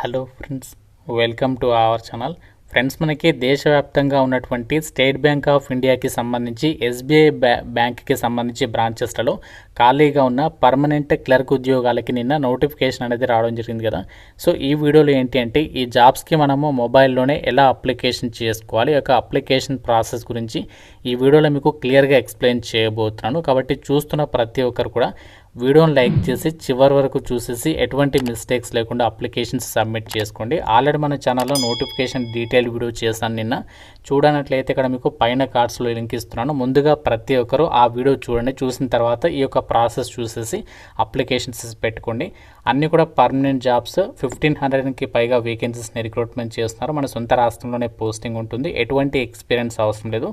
Hello friends, welcome to our channel. Friends, మనకి దేశవ్యాప్తంగా ఉన్నటువంటి స్టేట్ బ్యాంక్ ఆఫ్ ఇండియాకి సంబంధించి ఎస్బీఐ బ్యాంక్కి సంబంధించి బ్రాంచెస్లలో ఖాళీగా ఉన్న పర్మనెంట్ క్లర్క్ ఉద్యోగాలకి నిన్న నోటిఫికేషన్ అనేది రావడం జరిగింది కదా. సో ఈ వీడియోలో ఏంటి అంటే ఈ జాబ్స్కి మనము మొబైల్లోనే ఎలా అప్లికేషన్ చేసుకోవాలి, ఈ యొక్క అప్లికేషన్ ప్రాసెస్ గురించి ఈ వీడియోలో మీకు క్లియర్గా ఎక్స్ప్లెయిన్ చేయబోతున్నాను. కాబట్టి చూస్తున్న ప్రతి ఒక్కరు కూడా వీడియోని లైక్ చేసి చివరి వరకు చూసేసి ఎటువంటి మిస్టేక్స్ లేకుండా అప్లికేషన్స్ సబ్మిట్ చేసుకోండి. ఆల్రెడీ మన ఛానల్లో నోటిఫికేషన్ డీటెయిల్ వీడియో చేశాను నిన్న. చూడనట్లయితే ఇక్కడ మీకు పైన కార్డ్స్లో లింక్ ఇస్తున్నాను. ముందుగా ప్రతి ఒక్కరు ఆ వీడియో చూడండి. చూసిన తర్వాత ఈ యొక్క ప్రాసెస్ చూసేసి అప్లికేషన్స్ పెట్టుకోండి. అన్నీ కూడా పర్మనెంట్ జాబ్స్. 1500కి పైగా వేకెన్సీస్ని రిక్రూట్మెంట్ చేస్తున్నారు. మన సొంత రాష్ట్రంలోనే పోస్టింగ్ ఉంటుంది. ఎటువంటి ఎక్స్పీరియన్స్ అవసరం లేదు.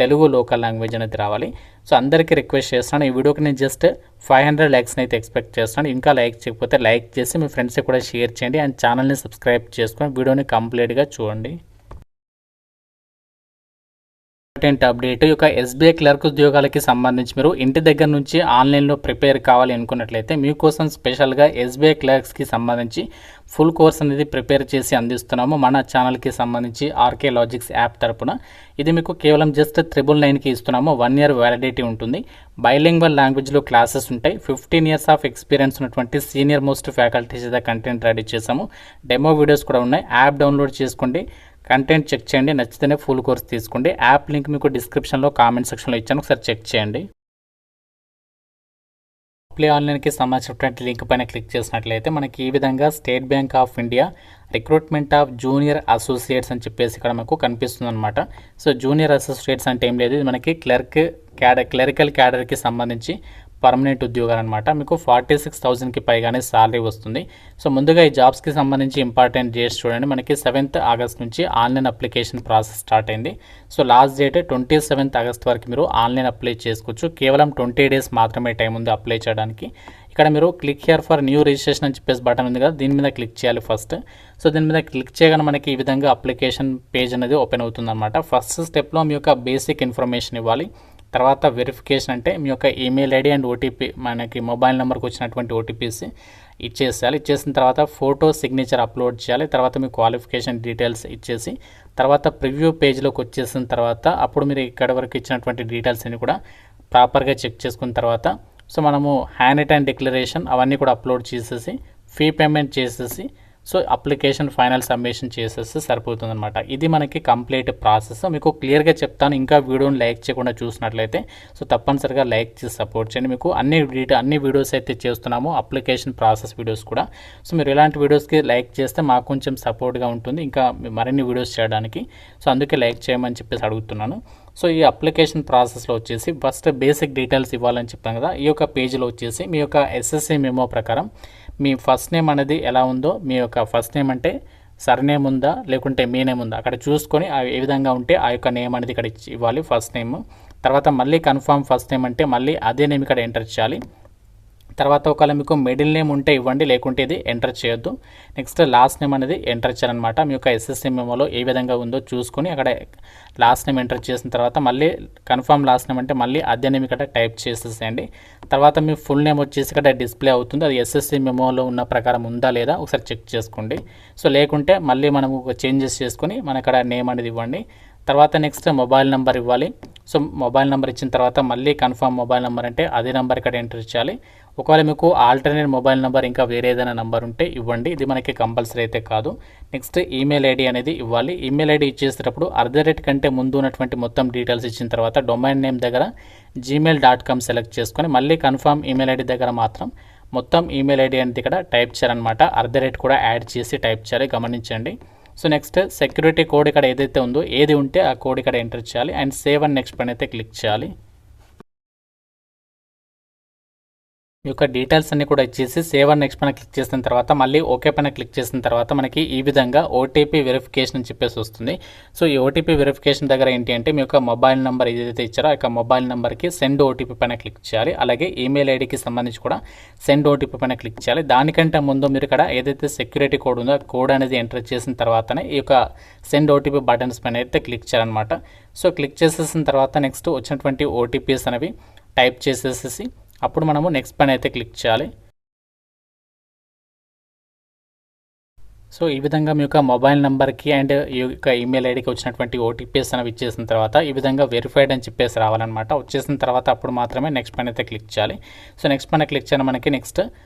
తెలుగు లోకల్ లాంగ్వేజ్ అనేది రావాలి. సో అందరికీ రిక్వెస్ట్ చేస్తున్నాను, ఈ వీడియోకి నేను జస్ట్ 500 లైక్స్ని అయితే ఎక్స్పెక్ట్ చేస్తున్నాను. ఇంకా లైక్ చేయకపోతే లైక్ చేసి మీ ఫ్రెండ్స్కి కూడా షేర్ చేయండి అండ్ ఛానల్ని సబ్స్క్రైబ్ చేసుకొని వీడియోని కంప్లీట్గా చూడండి. ఇంపార్టెంట్ అప్డేట్, ఈ యొక్క ఎస్బీఐ క్లర్క్ ఉద్యోగాలకి సంబంధించి మీరు ఇంటి దగ్గర నుంచి ఆన్లైన్లో ప్రిపేర్ కావాలి అనుకున్నట్లయితే మీకోసం స్పెషల్గా ఎస్బీఐ క్లర్క్స్కి సంబంధించి ఫుల్ కోర్స్ అనేది ప్రిపేర్ చేసి అందిస్తున్నాము మన ఛానల్కి సంబంధించి ఆర్కే లాజిక్స్ యాప్ తరపున. ఇది మీకు కేవలం జస్ట్ 999కి ఇస్తున్నాము. 1 year వ్యాలిడిటీ ఉంటుంది. బైలింగ్వల్ లాంగ్వేజ్లో క్లాసెస్ ఉంటాయి. 15 years ఆఫ్ ఎక్స్పీరియన్స్ ఉన్నటువంటి సీనియర్ మోస్ట్ ఫ్యాకల్టీస్ అయితే కంటెంట్ రెడీ చేసాము. డెమో వీడియోస్ కూడా ఉన్నాయి. యాప్ డౌన్లోడ్ చేసుకోండి, కంటెంట్ చెక్ చేయండి, నచ్చితేనే ఫుల్ కోర్స్ తీసుకోండి. యాప్ లింక్ మీకు డిస్క్రిప్షన్లో కామెంట్ సెక్షన్లో ఇచ్చాను, ఒకసారి చెక్ చేయండి. అప్లై ఆన్లైన్కి సంబంధించినటువంటి లింక్ పైన క్లిక్ చేసినట్లయితే మనకి ఈ విధంగా state bank of India recruitment of junior associates అని చెప్పేసి ఇక్కడ మనకు కనిపిస్తుంది అనమాట. సో జూనియర్ అసోసియేట్స్ అంటే ఏం లేదు, ఇది మనకి క్లరికల్ క్యాడర్కి సంబంధించి పర్మనెంట్ ఉద్యోగాలు అనమాట. మీకు 46,000కి పైగానే శాలరీ వస్తుంది. సో ముందుగా ఈ జాబ్స్కి సంబంధించి ఇంపార్టెంట్ డేట్స్ చూడండి. మనకి 7th August నుంచి ఆన్లైన్ అప్లికేషన్ ప్రాసెస్ స్టార్ట్ అయింది. So last date 27th August వరకు మీరు ఆన్లైన్ అప్లై చేసుకోవచ్చు. కేవలం 20 days మాత్రమే టైం ఉంది అప్లై చేయడానికి. ఇక్కడ మీరు click here for new registration అని చెప్పేసి బటన్ ఉంది కదా, దీని మీద క్లిక్ చేయాలి ఫస్ట్. సో దీని మీద క్లిక్ చేయగానే మనకి ఈ విధంగా అప్లికేషన్ పేజ్ అనేది ఓపెన్ అవుతుంది అనమాట. ఫస్ట్ స్టెప్లో మీ యొక్క బేసిక్ ఇన్ఫర్మేషన్ ఇవ్వాలి. తర్వాత వెరిఫికేషన్ అంటే మీ యొక్క ఈమెయిల్ ఐడి అండ్ ఓటీపీ, మనకి మొబైల్ నెంబర్కి వచ్చినటువంటి ఓటీపీస్ ఇచ్చేసేయాలి. ఇచ్చేసిన తర్వాత ఫోటో సిగ్నేచర్ అప్లోడ్ చేయాలి. తర్వాత మీ క్వాలిఫికేషన్ డీటెయిల్స్ ఇచ్చేసి తర్వాత ప్రివ్యూ పేజ్లోకి వచ్చేసిన తర్వాత అప్పుడు మీరు ఇక్కడ వరకు ఇచ్చినటువంటి డీటెయిల్స్ అన్ని కూడా ప్రాపర్గా చెక్ చేసుకున్న తర్వాత సో మనము హ్యాండ్ రిటర్న్ డిక్లరేషన్ అవన్నీ కూడా అప్లోడ్ చేసేసి ఫీ పేమెంట్ చేసేసి సో అప్లికేషన్ ఫైనల్ సబ్మిషన్ చేసేస్తే సరిపోతుంది అనమాట. ఇది మనకి కంప్లీట్ ప్రాసెస్. మీకు క్లియర్గా చెప్తాను. ఇంకా వీడియోని లైక్ చేయకుండా చూసినట్లయితే సో తప్పనిసరిగా లైక్ చేసి సపోర్ట్ చేయండి. మీకు అన్ని వీడియోస్ అయితే చేస్తున్నాము, అప్లికేషన్ ప్రాసెస్ వీడియోస్ కూడా. సో మీరు ఇలాంటి వీడియోస్కి లైక్ చేస్తే మాకు కొంచెం సపోర్ట్గా ఉంటుంది ఇంకా మరిన్ని వీడియోస్ చేయడానికి. సో అందుకే లైక్ చేయమని చెప్పేసి అడుగుతున్నాను. సో ఈ అప్లికేషన్ ప్రాసెస్లో వచ్చేసి ఫస్ట్ బేసిక్ డీటెయిల్స్ ఇవ్వాలని చెప్పాను కదా. ఈ యొక్క పేజీలో వచ్చేసి మీ యొక్క ఎస్ఎస్సి మెమో ప్రకారం మీ ఫస్ట్ నేమ్ అనేది ఎలా ఉందో, మీ యొక్క ఫస్ట్ నేమ్ అంటే సర్నేమ్ ఉందా లేకుంటే మీ నేమ్ ఉందా అక్కడ చూసుకొని ఏ విధంగా ఉంటే ఆ యొక్క నేమ్ అనేది ఇక్కడ ఇవ్వాలి ఫస్ట్ నేమ్. తర్వాత మళ్ళీ కన్ఫర్మ్ ఫస్ట్ నేమ్ అంటే మళ్ళీ అదే నేమ్ ఇక్కడ ఎంటర్ చేయాలి. తర్వాత ఒకవేళ మీకు మిడిల్ నేమ్ ఉంటే ఇవ్వండి, లేకుంటే ఇది ఎంటర్ చేయొద్దు. నెక్స్ట్ లాస్ట్ నేమ్ అనేది ఎంటర్ చేయాలన్నమాట. మీ యొక్క ఎస్ఎస్సి మెమోలో ఏ విధంగా ఉందో చూసుకొని అక్కడ లాస్ట్ నేమ్ ఎంటర్ చేసిన తర్వాత మళ్ళీ కన్ఫర్మ్ లాస్ట్ నేమ్ అంటే మళ్ళీ అదే నేమ్ ఇక్కడ టైప్ చేసేసేయండి. తర్వాత మీ ఫుల్ నేమ్ వచ్చేసి ఇక్కడ డిస్ప్లే అవుతుంది. అది ఎస్ఎస్సి మెమోలో ఉన్న ప్రకారం ఉందా లేదా ఒకసారి చెక్ చేసుకోండి. సో లేకుంటే మళ్ళీ మనము చేంజెస్ చేసుకొని మన ఇక్కడ నేమ్ అనేది ఇవ్వండి. తర్వాత నెక్స్ట్ మొబైల్ నెంబర్ ఇవ్వాలి. సో మొబైల్ నెంబర్ ఇచ్చిన తర్వాత మళ్ళీ కన్ఫర్మ్ మొబైల్ నెంబర్ అంటే అదే నెంబర్ ఇక్కడ ఎంటర్ చేయాలి. ఒకవేళ మీకు ఆల్టర్నేట్ మొబైల్ నెంబర్ ఇంకా వేరే ఏదైనా నెంబర్ ఉంటే ఇవ్వండి, ఇది మనకి కంపల్సరీ అయితే కాదు. నెక్స్ట్ ఈమెయిల్ ఐడి అనేది ఇవ్వాలి. ఈమెయిల్ ఐడి ఇచ్చేసేటప్పుడు @ కంటే ముందు ఉన్నటువంటి మొత్తం డీటెయిల్స్ ఇచ్చిన తర్వాత డొమైన్ నేమ్ దగ్గర gmail.com సెలెక్ట్ చేసుకొని మళ్ళీ కన్ఫర్మ్ ఈమెయిల్ ఐడి దగ్గర మాత్రం మొత్తం ఈమెయిల్ ఐడి అనేది ఇక్కడ టైప్ చేయాలన్నమాట. @ కూడా యాడ్ చేసి టైప్ చేయాలి, గమనించండి. సో నెక్స్ట్ సెక్యూరిటీ కోడ్ ఇక్కడ ఏదైతే ఉందో ఏది ఉంటే ఆ కోడ్ ఇక్కడ ఎంటర్ చేయాలి అండ్ సేవ్ అండ్ నెక్స్ట్ పైన అయితే క్లిక్ చేయాలి. ఈ యొక్క డీటెయిల్స్ అన్ని కూడా ఇచ్చేసి సేవ్ అండ్ నెక్స్ట్ పైన క్లిక్ చేసిన తర్వాత మళ్ళీ ఓకే పైన క్లిక్ చేసిన తర్వాత మనకి ఈ విధంగా ఓటీపీ వెరిఫికేషన్ అని చెప్పేసి వస్తుంది. సో ఈ ఓటీపీ వెరిఫికేషన్ దగ్గర ఏంటి అంటే మీ యొక్క మొబైల్ నెంబర్ ఏదైతే ఇచ్చారో ఆ యొక్క మొబైల్ నెంబర్కి సెండ్ ఓటీపీ పైన క్లిక్ చేయాలి. అలాగే ఈమెయిల్ ఐడికి సంబంధించి కూడా సెండ్ ఓటీపీ పైన క్లిక్ చేయాలి. దానికంటే ముందు మీరు ఇక్కడ ఏదైతే సెక్యూరిటీ కోడ్ ఉందో ఆ కోడ్ అనేది ఎంటర్ చేసిన తర్వాతనే ఈ యొక్క సెండ్ ఓటీపీ బటన్స్ పైన అయితే క్లిక్ చేయాలన్నమాట. సో క్లిక్ చేసేసిన తర్వాత నెక్స్ట్ వచ్చినటువంటి ఓటీపీస్ అనేవి టైప్ చేసేసి అప్పుడు మనము నెక్స్ట్ పైన అయితే క్లిక్ చేయాలి. సో ఈ విధంగా మీ యొక్క మొబైల్ నెంబర్కి అండ్ ఈ యొక్క ఈమెయిల్ ఐడికి వచ్చినటువంటి ఓటీపీస్ అనేవి ఇచ్చేసిన తర్వాత ఈ విధంగా వెరిఫైడ్ అని చెప్పేసి రావాలన్నమాట. వచ్చేసిన తర్వాత అప్పుడు మాత్రమే నెక్స్ట్ పైన అయితే క్లిక్ చేయాలి. సో నెక్స్ట్ పైన క్లిక్ చేయడం మనకి నెక్స్ట్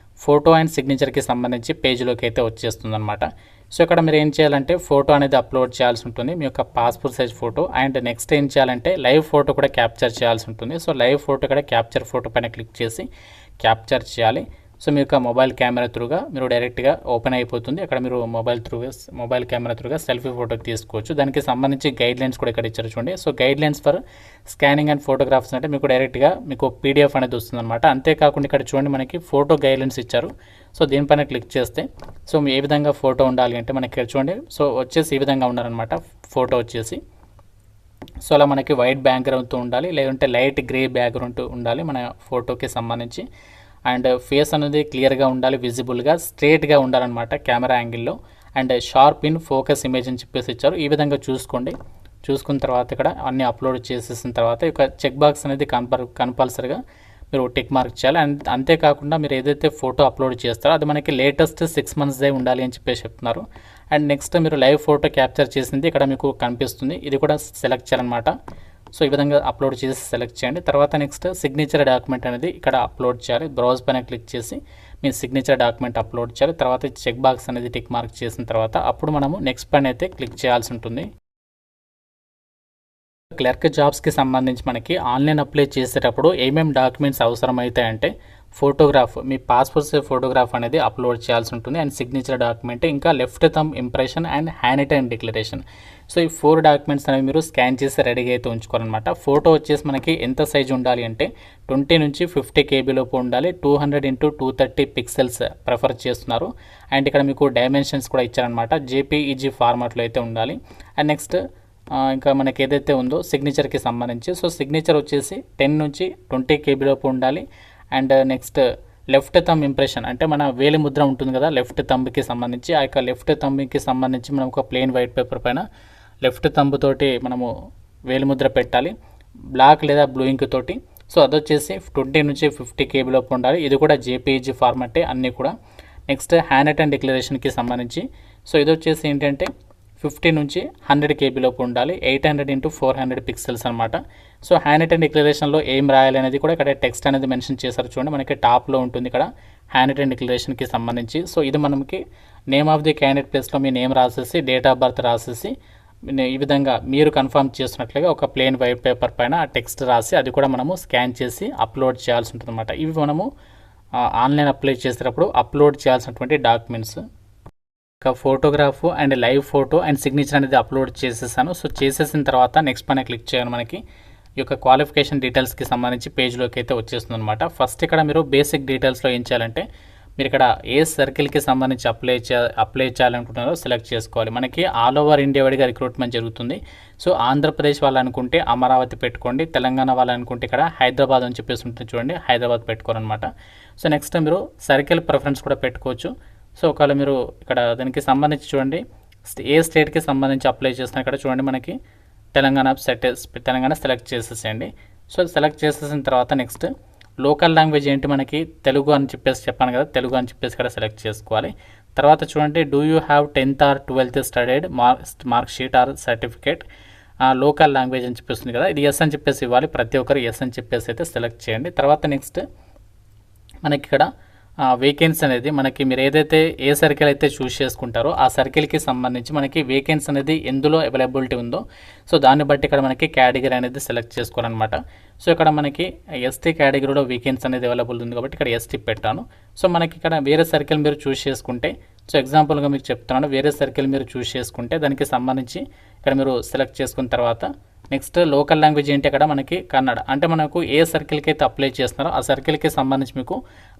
ఫోటో అండ్ సిగ్నేచర్కి సంబంధించి పేజ్లోకి అయితే వచ్చేస్తుంది అనమాట. సో ఇక్కడ మీరు ఏం చేయాలంటే ఫోటో అనేది అప్లోడ్ చేయాల్సి ఉంటుంది, మీ యొక్క passport size photo. And next ఏం చేయాలంటే లైవ్ ఫోటో కూడా క్యాప్చర్ చేయాల్సి ఉంటుంది. సో లైవ్ ఫోటో ఇక్కడ క్యాప్చర్ ఫోటో పైన క్లిక్ చేసి క్యాప్చర్ చేయాలి. సో మీ యొక్క మొబైల్ కెమెరా త్రూగా మీరు డైరెక్ట్గా ఓపెన్ అయిపోతుంది. అక్కడ మీరు మొబైల్ కెమెరా త్రూగా సెల్ఫీ ఫోటో తీసుకోవచ్చు. దానికి సంబంధించి గైడ్ లైన్స్ కూడా ఇక్కడ ఇచ్చారు చూడండి. So guide lines for scanning and photographs అంటే మీకు డైరెక్ట్గా మీకు పీడిఎఫ్ అనేది వస్తుంది అనమాట. అంతేకాకుండా ఇక్కడ చూడండి మనకి ఫోటో గైడ్ లైన్స్ ఇచ్చారు. సో దీనిపైన క్లిక్ చేస్తే సో ఏ విధంగా ఫోటో ఉండాలి అంటే మనకి ఇక్కడ చూడండి. సో వచ్చేసి ఈ విధంగా ఉండాలన్నమాట ఫోటో వచ్చేసి. సో అలా మనకి వైట్ బ్యాక్గ్రౌండ్తో ఉండాలి, లేదంటే లైట్ గ్రే బ్యాక్గ్రౌండ్ ఉండాలి మన ఫోటోకి సంబంధించి. అండ్ ఫేస్ అనేది క్లియర్గా ఉండాలి, విజిబుల్గా స్ట్రేట్గా ఉండాలన్నమాట కెమెరా యాంగిల్లో. And sharp in focus image అని చెప్పేసి ఇచ్చారు. ఈ విధంగా చూసుకోండి. చూసుకున్న తర్వాత ఇక్కడ అన్ని అప్లోడ్ చేసేసిన తర్వాత ఇక చెక్ బాక్స్ అనేది కంపల్సరిగా మీరు టిక్ మార్క్ చేయాలి. అండ్ అంతేకాకుండా మీరు ఏదైతే ఫోటో అప్లోడ్ చేస్తారో అది మనకి లేటెస్ట్ 6 monthsదే ఉండాలి అని చెప్పేసి చెప్తున్నారు. అండ్ నెక్స్ట్ మీరు లైవ్ ఫోటో క్యాప్చర్ చేసింది ఇక్కడ మీకు కనిపిస్తుంది, ఇది కూడా సెలెక్ట్ చేయాలన్నమాట. సో ఈ విధంగా అప్లోడ్ చేసి సెలెక్ట్ చేయండి. తర్వాత నెక్స్ట్ సిగ్నేచర్ డాక్యుమెంట్ అనేది ఇక్కడ అప్లోడ్ చేయాలి. బ్రౌజ్ పైన క్లిక్ చేసి మీ సిగ్నేచర్ డాక్యుమెంట్ అప్లోడ్ చేయాలి. తర్వాత చెక్ బాక్స్ అనేది టిక్ మార్క్ చేసిన తర్వాత అప్పుడు మనము నెక్స్ట్ పైన అయితే క్లిక్ చేయాల్సి ఉంటుంది. క్లర్క్ జాబ్స్కి సంబంధించి మనకి ఆన్లైన్ అప్లై చేసేటప్పుడు ఏమేమి డాక్యుమెంట్స్ అవసరమవుతాయంటే ఫోటోగ్రాఫ్, మీ పాస్పోర్ట్ సైజ్ ఫోటోగ్రాఫ్ అనేది అప్లోడ్ చేయాల్సి ఉంటుంది. అండ్ సిగ్నేచర్ డాక్యుమెంట్, ఇంకా left thumb impression and handwritten declaration. So ఈ 4 డాక్యుమెంట్స్ అనేవి మీరు స్కాన్ చేసి రెడీగా అయితే ఉంచుకోవాలన్నమాట. ఫోటో వచ్చేసి మనకి ఎంత సైజు ఉండాలి అంటే 20 నుంచి 50 KB లోపు ఉండాలి. 200 x 230 పిక్సెల్స్ ప్రిఫర్ చేస్తున్నారు. అండ్ ఇక్కడ మీకు డైమెన్షన్స్ కూడా ఇచ్చారనమాట. JPEG ఫార్మాట్లో అయితే ఉండాలి. అండ్ నెక్స్ట్ ఇంకా మనకి ఏదైతే ఉందో సిగ్నేచర్కి సంబంధించి, సో సిగ్నేచర్ వచ్చేసి 10 నుంచి 20 KB లోపు ఉండాలి. And next left thumb impression అంటే మన వేలి ముద్ర ఉంటుంది కదా లెఫ్ట్ థంబ్కి సంబంధించి, ఆ యొక్క లెఫ్ట్ థంబ్కి సంబంధించి మనం ఒక ప్లెయిన్ వైట్ పేపర్ పైన లెఫ్ట్ థంబ్ తోటి మనము వేలి ముద్ర పెట్టాలి, బ్లాక్ లేదా బ్లూ ఇంక్ తోటి. సో అదొచ్చేసి 20 నుంచి 50 KB లోపు ఉండాలి. ఇది కూడా JPEG ఫార్మాటే అన్నీ కూడా. నెక్స్ట్ హ్యాండ్ రిటన్ డిక్లరేషన్కి సంబంధించి, సో ఇది వచ్చేసి ఏంటంటే 50 నుంచి 100 KB లోపు ఉండాలి. 800 x 400 పిక్సెల్స్ అనమాట. సో హ్యాండ్ రిటన్ డిక్లరేషన్లో ఏం రాయాలి అనేది కూడా ఇక్కడ టెక్స్ట్ అనేది మెన్షన్ చేశారు చూడండి. మనకి టాప్లో ఉంటుంది ఇక్కడ హ్యాండ్ రిటన్ డిక్లరేషన్కి సంబంధించి. సో ఇది మనకి నేమ్ ఆఫ్ ది క్యాండిడేట్ ప్లేస్లో మీ నేమ్ రాసేసి డేట్ ఆఫ్ బర్త్ రాసేసి ఈ విధంగా మీరు కన్ఫర్మ్ చేసినట్లుగా ఒక ప్లెయిన్ వైట్ పేపర్ పైన టెక్స్ట్ రాసి అది కూడా మనము స్కాన్ చేసి అప్లోడ్ చేయాల్సి ఉంటుంది అనమాట. ఇవి మనము ఆన్లైన్ అప్లై చేసేటప్పుడు అప్లోడ్ చేయాల్సినటువంటి documents. Photograph and live photo and signature అనేది అప్లోడ్ చేసేసాను. సో చేసేసిన తర్వాత నెక్స్ట్ పైన క్లిక్ చేయాలి. మనకి ఈ యొక్క క్వాలిఫికేషన్ డీటెయిల్స్కి సంబంధించి పేజ్లోకి అయితే వచ్చేస్తుంది అనమాట. ఫస్ట్ ఇక్కడ మీరు బేసిక్ డీటెయిల్స్లో ఏం చేయాలంటే మీరు ఇక్కడ ఏ సర్కిల్కి సంబంధించి అప్లై చేయాలనుకుంటున్నారో సెలెక్ట్ చేసుకోవాలి. మనకి ఆల్ ఓవర్ ఇండియా వైడ్గా రిక్రూట్మెంట్ జరుగుతుంది. సో ఆంధ్రప్రదేశ్ వాళ్ళు అనుకుంటే అమరావతి పెట్టుకోండి, తెలంగాణ వాళ్ళు అనుకుంటే ఇక్కడ హైదరాబాద్ అని చెప్పేసి ఉంటుంది చూడండి, హైదరాబాద్ పెట్టుకోరనమాట. సో నెక్స్ట్ మీరు సర్కిల్ ప్రిఫరెన్స్ కూడా పెట్టుకోవచ్చు. సో ఒకవేళ మీరు ఇక్కడ దానికి సంబంధించి చూడండి ఏ స్టేట్కి సంబంధించి అప్లై చేస్తున్నా ఇక్కడ చూడండి మనకి తెలంగాణ సెలెక్ట్ చేసేసేయండి. సో సెలెక్ట్ చేసేసిన తర్వాత నెక్స్ట్ లోకల్ లాంగ్వేజ్ ఏంటి మనకి తెలుగు అని చెప్పేసి చెప్పాను కదా, తెలుగు అని చెప్పేసి ఇక్కడ సెలెక్ట్ చేసుకోవాలి. తర్వాత చూడండి do you have 10th or 12th studied mark sheet are certificate local language అని చెప్పేస్తుంది కదా, ఇది ఎస్ అని చెప్పేసి ఇవ్వాలి. ప్రతి ఒక్కరు ఎస్ అని చెప్పేసి అయితే సెలెక్ట్ చేయండి. తర్వాత నెక్స్ట్ మనకి ఇక్కడ వేకెన్సీ అనేది మనకి మీరు ఏదైతే ఏ సర్కిల్ అయితే చూస్ చేసుకుంటారో ఆ సర్కిల్కి సంబంధించి మనకి వేకెన్సీ అనేది ఎందులో అవైలబిలిటీ ఉందో సో దాన్ని బట్టి ఇక్కడ మనకి కేటగిరీ అనేది సెలెక్ట్ చేసుకోవాలన్నమాట. సో ఇక్కడ మనకి ఎస్టీ కేటగిరీలో వేకెన్సీ అనేది అవైలబుల్ ఉంది కాబట్టి ఇక్కడ ఎస్టీ పెట్టాను. సో మనకి ఇక్కడ వేరే సర్కిల్ మీరు చూస్ చేసుకుంటే, సో ఎగ్జాంపుల్గా మీకు చెప్తున్నాను, వేరే సర్కిల్ మీరు చూస్ చేసుకుంటే దానికి సంబంధించి ఇక్కడ మీరు సెలెక్ట్ చేసుకున్న తర్వాత నెక్స్ట్ లోకల్ లాంగ్వేజ్ ఏంటి అక్కడ మనకి కన్నడ, అంటే మనకు ఏ సర్కిల్కి అయితే అప్లై చేస్తున్నారో ఆ సర్కిల్కి సంబంధించి మీకు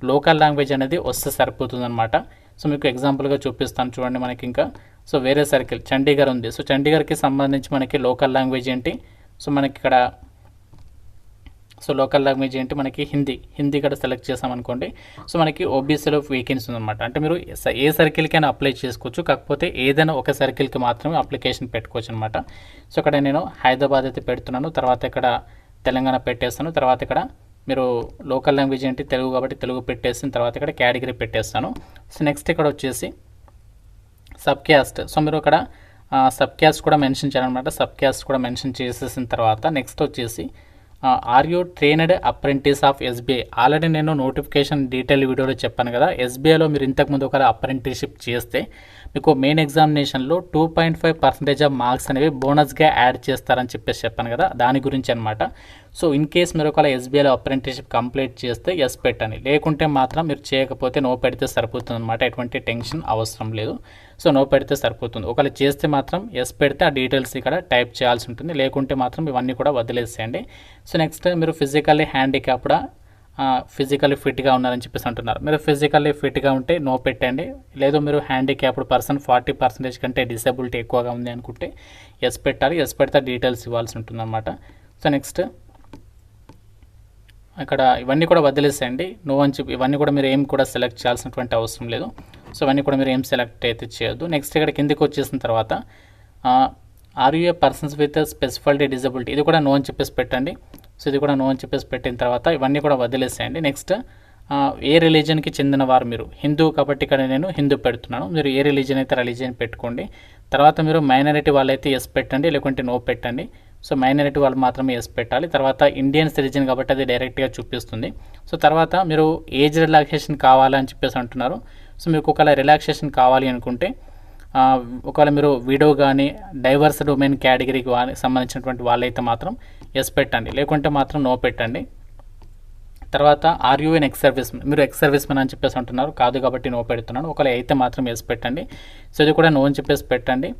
లోకల్ లాంగ్వేజ్ అనేది వస్తే సరిపోతుంది అనమాట. సో మీకు ఎగ్జాంపుల్గా చూపిస్తాను చూడండి. మనకి ఇంకా సో వేరే సర్కిల్ చండీగఢ్ ఉంది. సో చండీగఢ్కి సంబంధించి మనకి లోకల్ లాంగ్వేజ్ ఏంటి, సో మనకి ఇక్కడ సో లోకల్ లాంగ్వేజ్ ఏంటి మనకి హిందీ ఇక్కడ సెలెక్ట్ చేసామనుకోండి. సో మనకి ఓబీసీలో వేకెన్సీ ఉందన్నమాట. అంటే మీరు ఏ సర్కిల్కైనా అప్లై చేసుకోవచ్చు, కాకపోతే ఏదైనా ఒక సర్కిల్కి మాత్రమే అప్లికేషన్ పెట్టుకోవచ్చు అనమాట. సో ఇక్కడ నేను హైదరాబాద్ అయితే పెడుతున్నాను, తర్వాత ఇక్కడ తెలంగాణ పెట్టేస్తాను, తర్వాత ఇక్కడ మీరు లోకల్ లాంగ్వేజ్ ఏంటి తెలుగు కాబట్టి తెలుగు పెట్టేసిన తర్వాత ఇక్కడ కేటగిరీ పెట్టేస్తాను. సో నెక్స్ట్ ఇక్కడ వచ్చేసి సబ్ క్యాస్ట్. సో మీరు ఇక్కడ సబ్ క్యాస్ట్ కూడా మెన్షన్ చేయాలన్నమాట. సబ్ క్యాస్ట్ కూడా మెన్షన్ చేసేసిన తర్వాత నెక్స్ట్ వచ్చేసి are you trained apprentice of SBI. Already నేను నోటిఫికేషన్ డీటెయిల్ వీడియోలో చెప్పాను కదా, ఎస్బీఐలో మీరు ఇంతకుముందు ఒక అప్రెంటిస్షిప్ చేస్తే మీకు మెయిన్ ఎగ్జామినేషన్లో 2.5% ఆఫ్ మార్క్స్ అనేవి బోనస్గా యాడ్ చేస్తారని చెప్పాను కదా, దాని గురించి అనమాట. సో ఇన్ కేస్ మీరు ఒకవేళ ఎస్బీఐలో అప్రెంటిస్షిప్ కంప్లీట్ చేస్తే ఎస్ పెట్టండి, లేకుంటే మాత్రం మీరు చేయకపోతే నో పెడితే సరిపోతుంది అనమాట. ఎటువంటి టెన్షన్ అవసరం లేదు. సో నో పెడితే సరిపోతుంది. ఒకవేళ చేస్తే మాత్రం ఎస్ పెడితే ఆ డీటెయిల్స్ ఇక్కడ టైప్ చేయాల్సి ఉంటుంది, లేకుంటే మాత్రం ఇవన్నీ కూడా వదిలేసేయండి. సో నెక్స్ట్ మీరు ఫిజికల్లీ హ్యాండిక్యాప్డా ఫిజికల్లీ ఫిట్గా ఉన్నారని చెప్పేసి అంటున్నారు. మీరు ఫిజికల్లీ ఫిట్గా ఉంటే నో పెట్టండి. లేదు మీరు హ్యాండిక్యాప్డ్ పర్సన్ 40% కంటే డిసేబిలిటీ ఎక్కువగా ఉంది అనుకుంటే ఎస్ పెట్టాలి. ఎస్ పెడితే డీటెయిల్స్ ఇవ్వాల్సి ఉంటుందన్నమాట. సో నెక్స్ట్ ఇక్కడ ఇవన్నీ కూడా వదిలేసేయండి. నో అని చెప్పి ఇవన్నీ కూడా మీరు ఏం కూడా సెలెక్ట్ చేయాల్సినటువంటి అవసరం లేదు. సో ఇవన్నీ కూడా మీరు ఏం సెలెక్ట్ అయితే చేయొద్దు. నెక్స్ట్ ఇక్కడ కిందికి వచ్చేసిన తర్వాత are you a persons with specific disability, ఇది కూడా నో అని చెప్పేసి పెట్టండి. సో ఇది కూడా నో అని చెప్పేసి పెట్టిన తర్వాత ఇవన్నీ కూడా వదిలేసేయండి. నెక్స్ట్ ఏ రిలీజన్కి చెందిన వారు, మీరు హిందూ కాబట్టి ఇక్కడ నేను హిందూ పెడుతున్నాను. మీరు ఏ రిలీజన్ అయితే రిలీజన్ పెట్టుకోండి. తర్వాత మీరు మైనారిటీ వాళ్ళైతే ఎస్ పెట్టండి, లేకుంటే నో పెట్టండి. సో మైనారిటీ వాళ్ళు మాత్రమే ఎస్ పెట్టాలి. తర్వాత ఇండియన్ సిటిజన్ కాబట్టి అది డైరెక్ట్గా చూపిస్తుంది. సో తర్వాత మీరు ఏజ్ రిలాక్సేషన్ కావాలని చెప్పేసి అంటున్నారు. సో మీకు ఒకవేళ రిలాక్సేషన్ కావాలి అనుకుంటే ఒకవేళ మీరు విడో కానీ డైవర్స్ డొమైన్ కేటగిరీకి సంబంధించినటువంటి వాళ్ళైతే మాత్రం ఎస్ పెట్టండి, లేకుంటే మాత్రం నో పెట్టండి. తర్వాత are you an ex service men, మీరు ఎక్స్ సర్వీస్ మెన్ అని చెప్పేసి అంటున్నారు, కాదు కాబట్టి నో పెడుతున్నాను. ఒకవేళ అయితే మాత్రం ఎస్ పెట్టండి. సో ఇది కూడా నో అని చెప్పేసి పెట్టండి.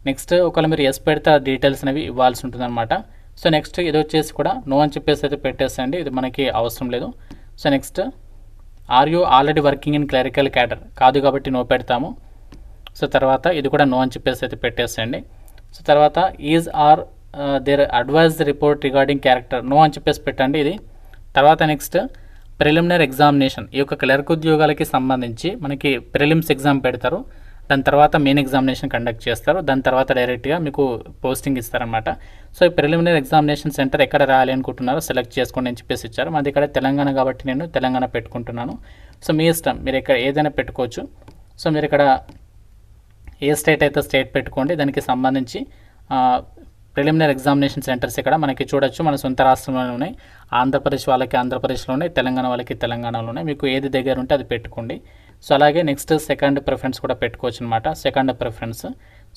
నెక్స్ట్ ఒకవేళ మీరు ఎస్ పెడితే డీటెయిల్స్ అనేవి ఇవ్వాల్సి ఉంటుందన్నమాట. సో నెక్స్ట్ ఇది వచ్చేసి కూడా నో అని చెప్పేసి అయితే పెట్టేసండి, ఇది మనకి అవసరం లేదు. So next are you already working in clerical cadre, కాదు కాబట్టి నో పెడతాము. సో తర్వాత ఇది కూడా నో అని చెప్పేసి అయితే పెట్టేసండి. సో తర్వాత is are there adverse report regarding character, no అని చెప్పేసి పెట్టండి ఇది. తర్వాత నెక్స్ట్ ప్రిలిమినరీ ఎగ్జామినేషన్, ఈ యొక్క క్లర్క్ ఉద్యోగాలకి సంబంధించి మనకి ప్రిలిమ్స్ ఎగ్జామ్ పెడతారు, దాని తర్వాత మెయిన్ ఎగ్జామినేషన్ కండక్ట్ చేస్తారు, దాని తర్వాత డైరెక్ట్గా మీకు పోస్టింగ్ ఇస్తారనమాట. సో ఈ ప్రిలిమినరీ ఎగ్జామినేషన్ సెంటర్ ఎక్కడ రాయాలి అనుకుంటున్నారో సెలెక్ట్ చేసుకోండి అని చెప్పేసి ఇచ్చారు. మాది ఇక్కడ తెలంగాణ కాబట్టి నేను తెలంగాణ పెట్టుకుంటున్నాను. సో మీ ఇష్టం, మీరు ఇక్కడ ఏదైనా పెట్టుకోవచ్చు. సో మీరు ఇక్కడ ఏ స్టేట్ అయితే స్టేట్ పెట్టుకోండి. దానికి సంబంధించి ప్రిలిమినరీ ఎగ్జామినేషన్ సెంటర్స్ ఇక్కడ మనకి చూడొచ్చు, మన సొంత రాష్ట్రంలోనే ఉన్నాయి. ఆంధ్రప్రదేశ్ వాళ్ళకి ఆంధ్రప్రదేశ్లోనే, తెలంగాణ వాళ్ళకి తెలంగాణలోనే. మీకు ఏది దగ్గర ఉంటే అది పెట్టుకోండి. సో అలాగే నెక్స్ట్ సెకండ్ ప్రిఫరెన్స్ కూడా పెట్టుకోవచ్చు అనమాట, సెకండ్ ప్రిఫరెన్స్.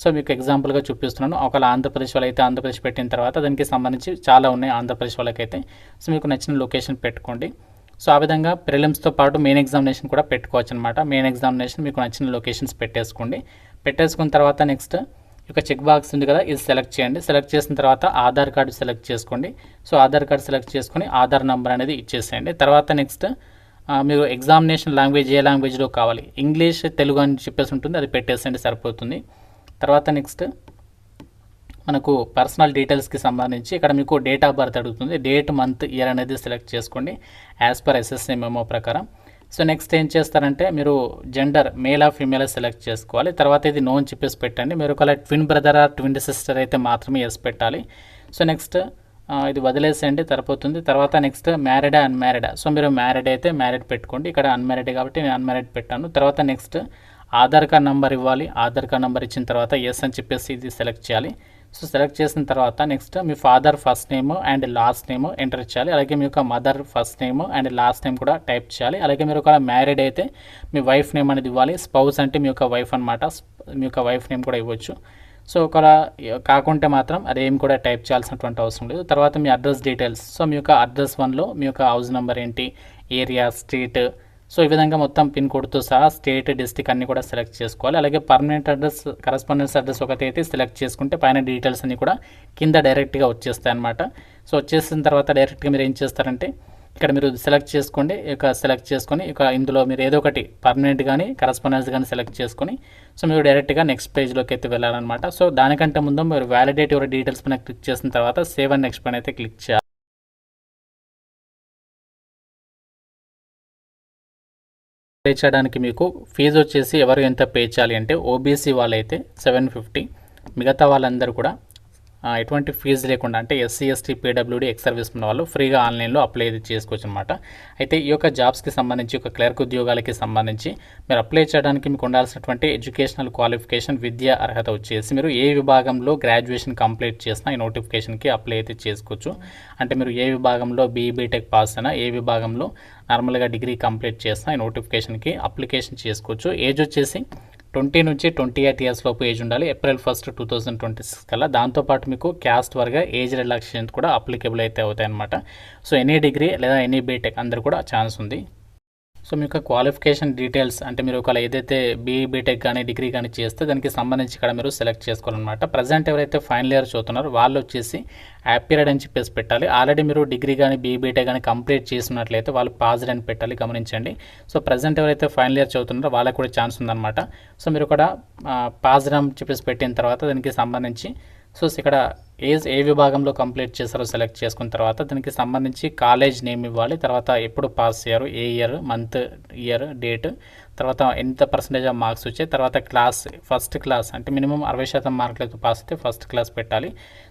సో మీకు ఎగ్జాంపుల్గా చూపిస్తున్నాను. ఒకవేళ ఆంధ్రప్రదేశ్ వాళ్ళైతే ఆంధ్రప్రదేశ్ పెట్టిన తర్వాత దానికి సంబంధించి చాలా ఉన్నాయి ఆంధ్రప్రదేశ్ వాళ్ళకైతే. సో మీకు నచ్చిన లొకేషన్ పెట్టుకోండి. సో ఆ విధంగా ప్రిలిమ్స్తో పాటు మెయిన్ ఎగ్జామినేషన్ కూడా పెట్టుకోవచ్చు అనమాట. మెయిన్ ఎగ్జామినేషన్ మీకు నచ్చిన లొకేషన్స్ పెట్టేసుకోండి. పెట్టేసుకున్న తర్వాత నెక్స్ట్ ఇక చెక్ బాక్స్ ఉంది కదా, ఇది సెలెక్ట్ చేయండి. సెలెక్ట్ చేసిన తర్వాత ఆధార్ కార్డు సెలెక్ట్ చేసుకోండి. సో ఆధార్ కార్డు సెలెక్ట్ చేసుకొని ఆధార్ నెంబర్ అనేది ఇచ్చేసేయండి. తర్వాత నెక్స్ట్ మీరు ఎగ్జామినేషన్ లాంగ్వేజ్ ఏ లాంగ్వేజ్లో కావాలి, ఇంగ్లీష్ తెలుగు అని చెప్పేసి ఉంటుంది, అది పెట్టేసేయండి సరిపోతుంది. తర్వాత నెక్స్ట్ మనకు పర్సనల్ డీటెయిల్స్కి సంబంధించి ఇక్కడ మీకు డేట్ ఆఫ్ బర్త్ అడుగుతుంది. డేట్, మంత్, ఇయర్ అనేది సెలెక్ట్ చేసుకోండి యాజ్ పర్ ఎస్ఎస్సి మెమో ప్రకారం. సో నెక్స్ట్ ఏం చేస్తారంటే మీరు జెండర్ మేల్ ఆ ఫీమేల్ సెలెక్ట్ చేసుకోవాలి. తర్వాత ఇది నో అని చెప్పేసి పెట్టండి. మీరు ఒకవేళ twin brother or twin sister అయితే మాత్రమే ఎస్ పెట్టాలి. సో నెక్స్ట్ ఇది వదిలేసేయండి సరిపోతుంది. తర్వాత నెక్స్ట్ మ్యారీడా అన్మ్యారీడా, సో మీరు మ్యారీడ్ అయితే మ్యారీడ్ పెట్టుకోండి. ఇక్కడ అన్మ్యారీడ్ కాబట్టి నేను అన్మ్యారీడ్ పెట్టాను. తర్వాత నెక్స్ట్ ఆధార్ కార్డ్ నెంబర్ ఇవ్వాలి. ఆధార్ కార్డ్ నెంబర్ ఇచ్చిన తర్వాత ఎస్ అని చెప్పేసి ఇది సెలెక్ట్ చేయాలి. సో సెలెక్ట్ చేసిన తర్వాత next me father first name and last name enter చేయాలి. అలాగే మీ యొక్క mother first name and last name కూడా టైప్ చేయాలి. అలాగే మీరు ఒక మ్యారీడ్ అయితే మీ వైఫ్ నేమ్ అనేది ఇవ్వాలి. స్పౌస్ అంటే మీ యొక్క వైఫ్ అనమాట, మీ యొక్క వైఫ్ నేమ్ కూడా ఇవ్వచ్చు. సో ఒకవేళ కాకుంటే మాత్రం అదేం కూడా టైప్ చేయాల్సినటువంటి అవసరం లేదు. తర్వాత మీ అడ్రస్ డీటెయిల్స్, సో మీ యొక్క అడ్రస్ 1లో మీ యొక్క హౌస్ నెంబర్ ఏంటి, ఏరియా, స్ట్రీట్, సో ఈ విధంగా మొత్తం పిన్ కోడ్తో సహా స్టేట్, డిస్ట్రిక్ట్ అన్ని కూడా సెలెక్ట్ చేసుకోవాలి. అలాగే పర్మనెంట్ అడ్రస్, కరస్పాండెన్స్ అడ్రస్ ఒకటి అయితే సెలెక్ట్ చేసుకుంటే పైన డీటెయిల్స్ అన్ని కూడా కింద డైరెక్ట్గా వచ్చేస్తాయి అనమాట. సో వచ్చేసిన తర్వాత డైరెక్ట్గా మీరు ఏం చేస్తారంటే ఇక్కడ మీరు సెలెక్ట్ చేసుకోండి. ఇక సెలెక్ట్ చేసుకొని ఇక ఇందులో మీరు ఏదో ఒకటి పర్మనెంట్ కానీ కరస్పాండెన్స్ కానీ సెలెక్ట్ చేసుకొని సో మీరు డైరెక్ట్గా నెక్స్ట్ పేజ్లోకి అయితే వెళ్ళాలన్నమాట. సో దానికంటే ముందు మీరు వ్యాలిడేట్ యువర్ డీటెయిల్స్ పైన క్లిక్ చేసిన తర్వాత సేవ్ అండ్ నెక్స్ట్ పైన అయితే క్లిక్ చేయాలి. పే చేయడానికి మీకు ఫీజు వచ్చేసి ఎవరు ఎంత పే చేయాలి అంటే ఓబీసీ వాళ్ళైతే 750, మిగతా వాళ్ళందరూ కూడా ఎటువంటి ఫీజు లేకుండా అంటే SC ST PWD ex service ఉన్న వాళ్ళు ఫ్రీగా ఆన్లైన్లో అప్లై అయితే చేసుకోవచ్చు అనమాట. అయితే ఈ యొక్క జాబ్స్కి సంబంధించి ఒక క్లర్క్ ఉద్యోగాలకి సంబంధించి మీరు అప్లై చేయడానికి మీకు ఉండాల్సినటువంటి ఎడ్యుకేషనల్ క్వాలిఫికేషన్ విద్యా అర్హత వచ్చేసి మీరు ఏ విభాగంలో గ్రాడ్యుయేషన్ కంప్లీట్ చేసినా ఈ నోటిఫికేషన్కి అప్లై అయితే చేసుకోవచ్చు. అంటే మీరు ఏ విభాగంలో బీఈ బీటెక్ పాస్ అయినా, ఏ విభాగంలో నార్మల్గా డిగ్రీ కంప్లీట్ చేసినా ఈ నోటిఫికేషన్కి అప్లికేషన్ చేసుకోవచ్చు. ఏజ్ వచ్చేసి 20 నుంచి 28 ఇయర్స్ లోపు ఏజ్ ఉండాలి. April 1, 2026 కల్లా. దాంతోపాటు మీకు క్యాస్ట్ వర్గా ఏజ్ రిలాక్సేషన్ కూడా అప్లికేబుల్ అయితే అవుతాయి అనమాట. సో ఎనీ డిగ్రీ లేదా ఎనీ బీటెక్ అందరు కూడా ఛాన్స్ ఉంది. సో మీకు క్వాలిఫికేషన్ డీటెయిల్స్ అంటే మీరు ఒకవేళ ఏదైతే బీఈ బీటెక్ కానీ డిగ్రీ కానీ చేస్తే దానికి సంబంధించి ఇక్కడ మీరు సెలెక్ట్ చేసుకోవాలన్నమాట. ప్రజెంట్ ఎవరైతే ఫైనల్ ఇయర్ చదువుతున్నారో వాళ్ళు వచ్చేసి యాపీరియడ్ అని చెప్పేసి పెట్టాలి. ఆల్రెడీ మీరు డిగ్రీ కానీ బీఈ బీటెక్ కానీ కంప్లీట్ చేసినట్లయితే వాళ్ళు పాస్డ్ అని పెట్టాలి, గమనించండి. సో ప్రజెంట్ ఎవరైతే ఫైనల్ ఇయర్ చదువుతున్నారో వాళ్ళకి కూడా ఛాన్స్ ఉందన్నమాట. సో మీరు ఇక్కడ పాస్డ్ అని చెప్పేసి పెట్టిన తర్వాత దానికి సంబంధించి సో ఇక్కడ ఏ విభాగంలో కంప్లీట్ చేశారో సెలెక్ట్ చేసుకున్న తర్వాత దానికి సంబంధించి కాలేజ్ నేమ్ ఇవ్వాలి. తర్వాత ఎప్పుడు పాస్ అయ్యారు, ఏ ఇయర్, మంత్, ఇయర్, డేట్, తర్వాత ఎంత పర్సంటేజ్ ఆఫ్ మార్క్స్ వచ్చాయి, తర్వాత క్లాస్, ఫస్ట్ క్లాస్ అంటే మినిమం 60% మార్కులతో పాస్ అయితే ఫస్ట్ క్లాస్ పెట్టాలి.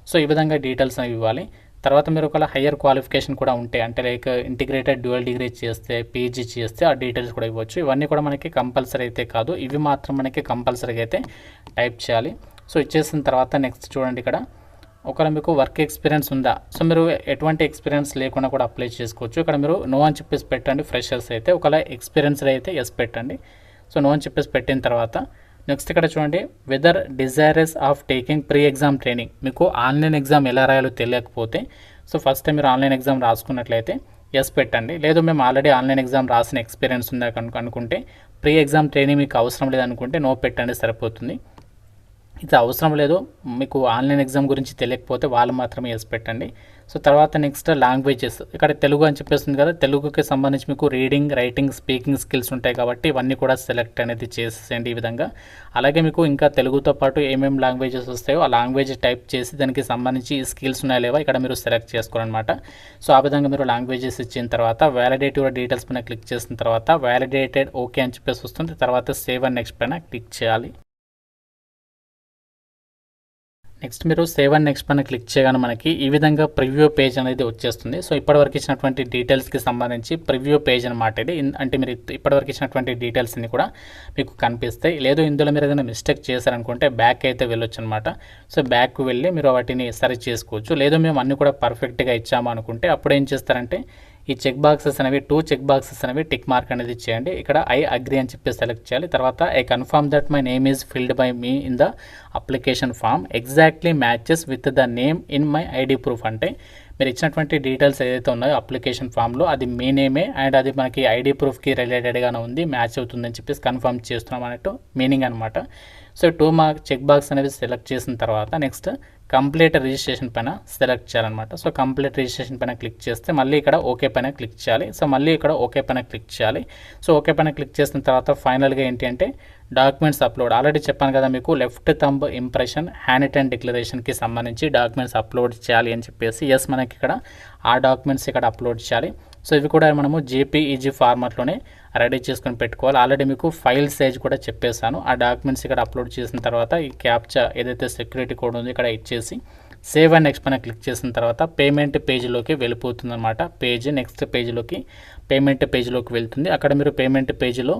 సో ఈ విధంగా డీటెయిల్స్ అనేవి ఇవ్వాలి. తర్వాత మీరు ఒకవేళ హయ్యర్ క్వాలిఫికేషన్ కూడా ఉంటే అంటే లైక్ ఇంటిగ్రేటెడ్ డ్యూయల్ డిగ్రీ చేస్తే, పీజీ చేస్తే ఆ డీటెయిల్స్ కూడా ఇవ్వచ్చు. ఇవన్నీ కూడా మనకి కంపల్సరీ అయితే కాదు, ఇవి మాత్రం మనకి కంపల్సరీగా అయితే టైప్ చేయాలి. సో ఇచ్చేసిన తర్వాత నెక్స్ట్ చూడండి, ఇక్కడ ఒకవేళ మీకు వర్క్ ఎక్స్పీరియన్స్ ఉందా, సో మీరు ఎటువంటి ఎక్స్పీరియన్స్ లేకుండా కూడా అప్లై చేసుకోవచ్చు. ఇక్కడ మీరు నో అని చెప్పేసి పెట్టండి ఫ్రెషర్స్ అయితే. ఒకవేళ ఎక్స్పీరియన్స్డ్ అయితే ఎస్ పెట్టండి. సో నో అని చెప్పేసి పెట్టిన తర్వాత నెక్స్ట్ ఇక్కడ చూడండి, whether desirous of taking pre exam training. మీకు ఆన్లైన్ ఎగ్జామ్ ఎలా రాయాలో తెలియకపోతే సో ఫస్ట్ టైం మీరు ఆన్లైన్ ఎగ్జామ్ రాసుకున్నట్లయితే ఎస్ పెట్టండి. లేదు మేము ఆల్రెడీ ఆన్లైన్ ఎగ్జామ్ రాసిన ఎక్స్పీరియన్స్ ఉందా అనుకుంటే, ప్రీ ఎగ్జామ్ ట్రైనింగ్ మీకు అవసరం లేదనుకుంటే నో పెట్టండి, సరిపోతుంది. ఇది అవసరం లేదు, మీకు ఆన్లైన్ ఎగ్జామ్ గురించి తెలియకపోతే వాళ్ళు మాత్రమే ఎస్ పెట్టండి. సో తర్వాత నెక్స్ట్ లాంగ్వేజెస్, ఇక్కడ తెలుగు అని చెప్పేస్తుంది కదా, తెలుగుకి సంబంధించి మీకు రీడింగ్, రైటింగ్, స్పీకింగ్ స్కిల్స్ ఉంటాయి కాబట్టి ఇవన్నీ కూడా సెలెక్ట్ అనేది చేసేయండి ఈ విధంగా. అలాగే మీకు ఇంకా తెలుగుతో పాటు ఏమేమి లాంగ్వేజెస్ వస్తాయో ఆ లాంగ్వేజ్ టైప్ చేసి దానికి సంబంధించి ఈ స్కిల్స్ ఉన్నాయా లేవా ఇక్కడ మీరు సెలెక్ట్ చేసుకోవాలన్నమాట. సో ఆ విధంగా మీరు లాంగ్వేజెస్ ఇచ్చిన తర్వాత వ్యాలిడేట్ యువర్ డీటెయిల్స్ పైన క్లిక్ చేసిన తర్వాత వ్యాలిడేటెడ్ ఓకే అని చెప్పేసి వస్తుంది. తర్వాత సేవ్ అండ్ నెక్స్ట్ పైన క్లిక్ చేయాలి. నెక్స్ట్ మీరు సేవ్ అండ్ నెక్స్ట్ పైన క్లిక్ చేయగానే మనకి ఈ విధంగా ప్రివ్యూ పేజ్ అనేది వచ్చేస్తుంది. సో ఇప్పటివరకు ఇచ్చినటువంటి డీటెయిల్స్కి సంబంధించి ప్రివ్యూ పేజ్ అనమాట ఇది. అంటే మీరు ఇప్పటివరకు ఇచ్చినటువంటి డీటెయిల్స్ అన్ని కూడా మీకు కనిపిస్తాయి. లేదు ఇందులో మీరు ఏదైనా మిస్టేక్ చేశారనుకుంటే బ్యాక్ అయితే వెళ్ళొచ్చు అనమాట. సో బ్యాక్ వెళ్ళి మీరు వాటిని సరి చేసుకోవచ్చు. లేదు మేము అన్ని కూడా పర్ఫెక్ట్గా ఇచ్చాము అనుకుంటే అప్పుడు ఏం చేస్తారంటే ఈ చెక్ బాక్సెస్ అనేవి 2 చెక్ బాక్సెస్ అనేవి టిక్ మార్క్ అనేది చేయండి. ఇక్కడ ఐ అగ్రీ అని చెప్పి సెలెక్ట్ చేయాలి. తర్వాత I confirm that my name is filled by me in the application form exactly matches with the name in my ID proof. అంటే మీరు ఇచ్చినటువంటి డీటెయిల్స్ ఏదైతే ఉన్నాయో అప్లికేషన్ ఫామ్లో అది మీ నేమే అండ్ అది మనకి ఐడి ప్రూఫ్కి రిలేటెడ్గానే ఉంది, మ్యాచ్ అవుతుందని చెప్పేసి కన్ఫర్మ్ చేస్తున్నాం అన్నట్టు మీనింగ్ అనమాట. సో 2 మార్క్ చెక్ బాక్స్ అనేది సెలెక్ట్ చేసిన తర్వాత నెక్స్ట్ కంప్లీట్ రిజిస్ట్రేషన్ పైన సెలెక్ట్ చేయాలన్నమాట. సో కంప్లీట్ రిజిస్ట్రేషన్ పైన క్లిక్ చేస్తే మళ్ళీ ఇక్కడ ఓకే పైన క్లిక్ చేయాలి. సో మళ్ళీ ఇక్కడ ఓకే పైన క్లిక్ చేయాలి. సో ఓకే పైన క్లిక్ చేసిన తర్వాత ఫైనల్గా ఏంటి అంటే డాక్యుమెంట్స్ అప్లోడ్. ఆల్రెడీ చెప్పాను కదా మీకు left thumb impression, handwritten డిక్లరేషన్కి సంబంధించి డాక్యుమెంట్స్ అప్లోడ్ చేయాలి అని చెప్పేసి ఎస్ మనకి ఇక్కడ ఆ డాక్యుమెంట్స్ ఇక్కడ అప్లోడ్ చేయాలి. సో ఇవి కూడా మనము జేపీఈజీ ఫార్మాట్లోనే రెడీ చేసుకొని పెట్టుకోవాలి. ఆల్రెడీ మీకు ఫైల్ సైజ్ కూడా చెప్పేశాను. ఆ డాక్యుమెంట్స్ ఇక్కడ అప్లోడ్ చేసిన తర్వాత ఈ క్యాప్చా ఏదైతే సెక్యూరిటీ కోడ్ ఉందో ఇక్కడ ఇచ్చేసి సేవ్ అండ్ నెక్స్ట్ పైన క్లిక్ చేసిన తర్వాత పేమెంట్ పేజీలోకి వెళ్ళిపోతుంది అనమాట. పేజ్ నెక్స్ట్ పేజీలోకి పేమెంట్ పేజీలోకి వెళ్తుంది. అక్కడ మీరు పేమెంట్ పేజీలో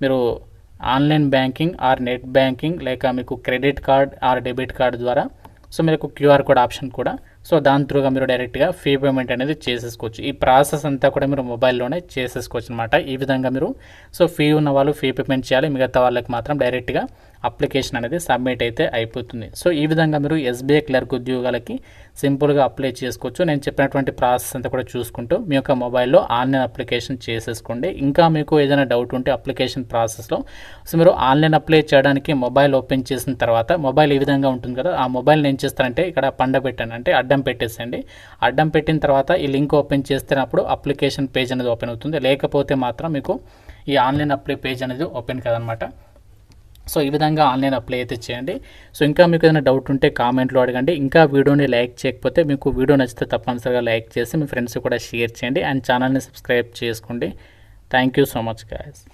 మీరు online banking or net banking లేక మీకు credit card or debit card ద్వారా సో మీకు క్యూఆర్ కోడ్ ఆప్షన్ కూడా సో దాని త్రూగా మీరు డైరెక్ట్గా ఫీ పేమెంట్ అనేది చేసేసుకోవచ్చు. ఈ ప్రాసెస్ అంతా కూడా మీరు మొబైల్లోనే చేసేసుకోవచ్చు అనమాట. ఈ విధంగా మీరు సో ఫీ ఉన్న వాళ్ళు ఫీ పేమెంట్ చేయాలి, మిగతా వాళ్ళకి మాత్రం డైరెక్ట్గా అప్లికేషన్ అనేది సబ్మిట్ అయితే అయిపోతుంది. సో ఈ విధంగా మీరు ఎస్బీఐ క్లర్క్ ఉద్యోగాలకి సింపుల్గా అప్లై చేసుకోవచ్చు. నేను చెప్పినటువంటి ప్రాసెస్ అంతా కూడా చూసుకుంటూ మీ యొక్క మొబైల్లో ఆన్లైన్ అప్లికేషన్ చేసేసుకోండి. ఇంకా మీకు ఏదైనా డౌట్ ఉంటే అప్లికేషన్ ప్రాసెస్లో సో మీరు ఆన్లైన్ అప్లై చేయడానికి మొబైల్ ఓపెన్ చేసిన తర్వాత మొబైల్ ఈ విధంగా ఉంటుంది కదా, ఆ మొబైల్ని ఏం చేస్తారంటే ఇక్కడ పెట్టండి అంటే అడ్డం పెట్టేసేయండి. అడ్డం పెట్టిన తర్వాత ఈ లింక్ ఓపెన్ చేస్తున్నప్పుడు అప్లికేషన్ పేజ్ అనేది ఓపెన్ అవుతుంది. లేకపోతే మాత్రం మీకు ఈ ఆన్లైన్ అప్లై పేజ్ అనేది ఓపెన్ కాదనమాట. సో ఈ విధంగా ఆన్లైన్ అప్లై అయితే చేయండి. సో ఇంకా మీకు ఏదైనా డౌట్ ఉంటే కామెంట్లో అడగండి. ఇంకా వీడియోని లైక్ చేయకపోతే మీకు వీడియో నచ్చితే తప్పనిసరిగా లైక్ చేసి మీ ఫ్రెండ్స్ కూడా షేర్ చేయండి అండ్ ఛానల్ని సబ్స్క్రైబ్ చేసుకోండి. Thank you so much guys.